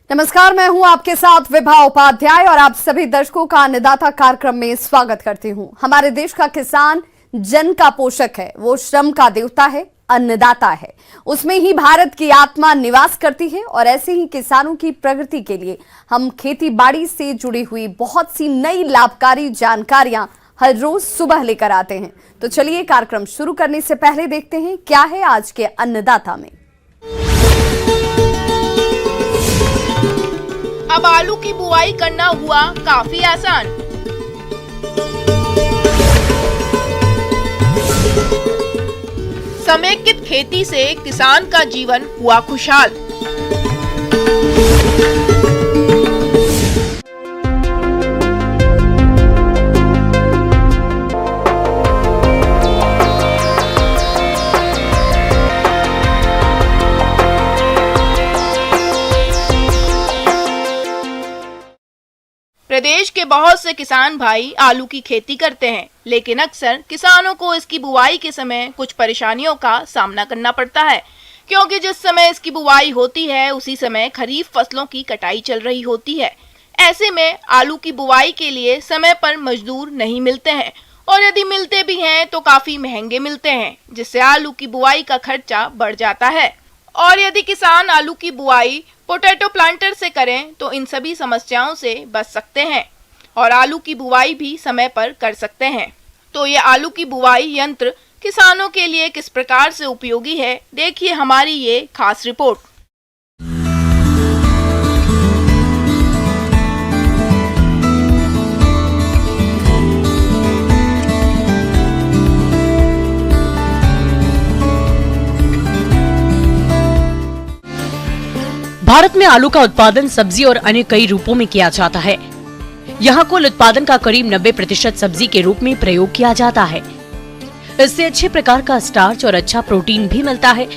नमस्कार, मैं हूं आपके साथ विभा उपाध्याय और आप सभी दर्शकों का अन्नदाता कार्यक्रम में स्वागत करती हूं। हमारे देश का किसान जन का पोषक है, वो श्रम का देवता है, अन्नदाता है। उसमें ही भारत की आत्मा निवास करती है और ऐसे ही किसानों की प्रगति के लिए हम खेती बाड़ी से जुड़ी हुई बहुत सी नई लाभकारी जानकारियां हर रोज सुबह लेकर आते हैं। तो चलिए कार्यक्रम शुरू करने से पहले देखते हैं क्या है आज के अन्नदाता में। अब आलू की बुआई करना हुआ काफी आसान। समेकित खेती से किसान का जीवन हुआ खुशहाल। प्रदेश के बहुत से किसान भाई आलू की खेती करते हैं, लेकिन अक्सर किसानों को इसकी बुआई के समय कुछ परेशानियों का सामना करना पड़ता है, क्योंकि जिस समय इसकी बुआई होती है उसी समय खरीफ फसलों की कटाई चल रही होती है। ऐसे में आलू की बुआई के लिए समय पर मजदूर नहीं मिलते हैं और यदि मिलते भी हैं तो काफी महंगे मिलते हैं, जिससे आलू की बुआई का खर्चा बढ़ जाता है। और यदि किसान आलू की बुआई पोटैटो प्लांटर से करें तो इन सभी समस्याओं से बच सकते हैं और आलू की बुआई भी समय पर कर सकते हैं। तो ये आलू की बुआई यंत्र किसानों के लिए किस प्रकार से उपयोगी है, देखिए हमारी ये खास रिपोर्ट। भारत में आलू का उत्पादन सब्जी और अन्य कई रूपों में किया जाता है। यहाँ कुल उत्पादन का करीब 90% सब्जी के रूप में प्रयोग किया जाता है। इससे अच्छे प्रकार का स्टार्च और अच्छा प्रोटीन भी मिलता है,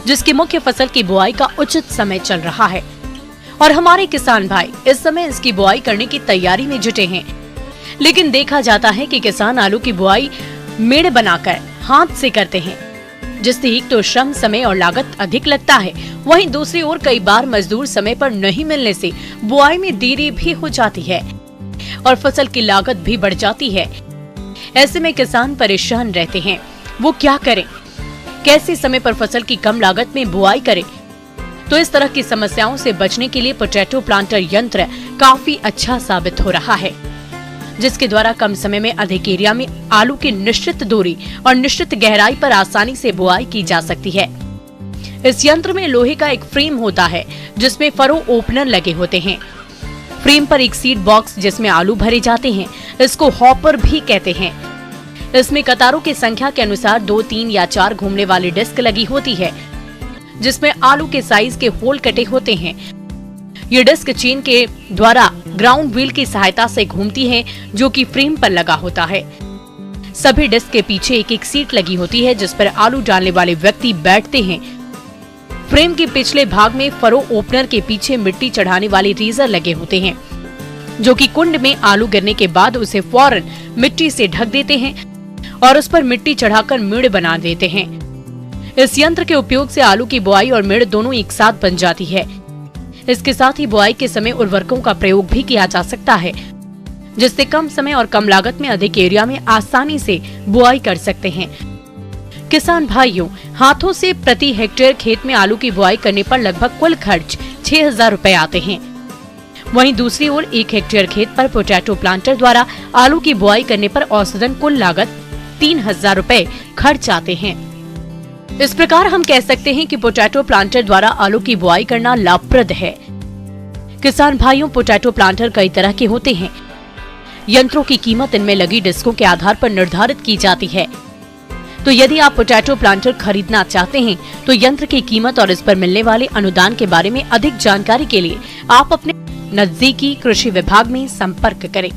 जिसकी मुख्य फसल की बुआई का उचित समय चल रहा है और हमारे किसान भाई इस समय इसकी बुआई करने की तैयारी में जुटे हैं। लेकिन देखा जाता है कि किसान आलू की बुआई मेड़ बनाकर हाथ से करते हैं, जिससे एक तो श्रम, समय और लागत अधिक लगता है, वहीं दूसरी ओर कई बार मजदूर समय पर नहीं मिलने से बुआई में देरी भी हो जाती है और फसल की लागत भी बढ़ जाती है। ऐसे में किसान परेशान रहते हैं। वो क्या करें, कैसे समय पर फसल की कम लागत में बुआई करें? तो इस तरह की समस्याओं से बचने के लिए पोटैटो प्लांटर यंत्र काफी अच्छा साबित हो रहा है, जिसके द्वारा कम समय में अधिक एरिया में आलू की निश्चित दूरी और निश्चित गहराई पर आसानी से बुआई की जा सकती है। इस यंत्र में लोहे का एक फ्रेम होता है, जिसमें फरो ओपनर लगे होते हैं। फ्रेम पर एक सीड बॉक्स जिसमें आलू भरे जाते हैं, इसको हॉपर भी कहते हैं। इसमें कतारों की संख्या के अनुसार 2, 3 या 4 घूमने वाली डिस्क लगी होती है, जिसमें आलू के साइज के होल कटे होते हैं। ये डिस्क चेन के द्वारा ग्राउंड व्हील की सहायता से घूमती है, जो कि फ्रेम पर लगा होता है। सभी डिस्क के पीछे एक एक सीट लगी होती है, जिस पर आलू डालने वाले व्यक्ति बैठते हैं। फ्रेम के पिछले भाग में फरो ओपनर के पीछे मिट्टी चढ़ाने वाले रेजर लगे होते हैं, जो कि कुंड में आलू गिरने के बाद उसे फौरन मिट्टी से ढक देते हैं और उस पर मिट्टी चढ़ाकर मेड़ बना देते हैं। इस यंत्र के उपयोग से आलू की बुआई और मेड़ दोनों एक साथ बन जाती है। इसके साथ ही बुआई के समय उर्वरकों का प्रयोग भी किया जा सकता है, जिससे कम समय और कम लागत में अधिक एरिया में आसानी से बुआई कर सकते हैं। किसान भाइयों, हाथों से प्रति हेक्टेयर खेत में आलू की बुआई करने पर लगभग कुल खर्च 6000 रुपए आते हैं। वहीं दूसरी ओर 1 हेक्टेयर खेत पर पोटैटो प्लांटर द्वारा आलू की बुआई करने पर औसतन कुल लागत 3000 रुपए खर्च आते हैं। इस प्रकार हम कह सकते हैं कि पोटैटो प्लांटर द्वारा आलू की बुआई करना लाभप्रद है। किसान भाइयों, पोटैटो प्लांटर कई तरह के होते हैं। यंत्रों की कीमत इनमें लगी डिस्कों के आधार पर निर्धारित की जाती है। तो यदि आप पोटैटो प्लांटर खरीदना चाहते हैं तो यंत्र की कीमत और इस पर मिलने वाले अनुदान के बारे में अधिक जानकारी के लिए आप अपने नजदीकी कृषि विभाग में संपर्क करें।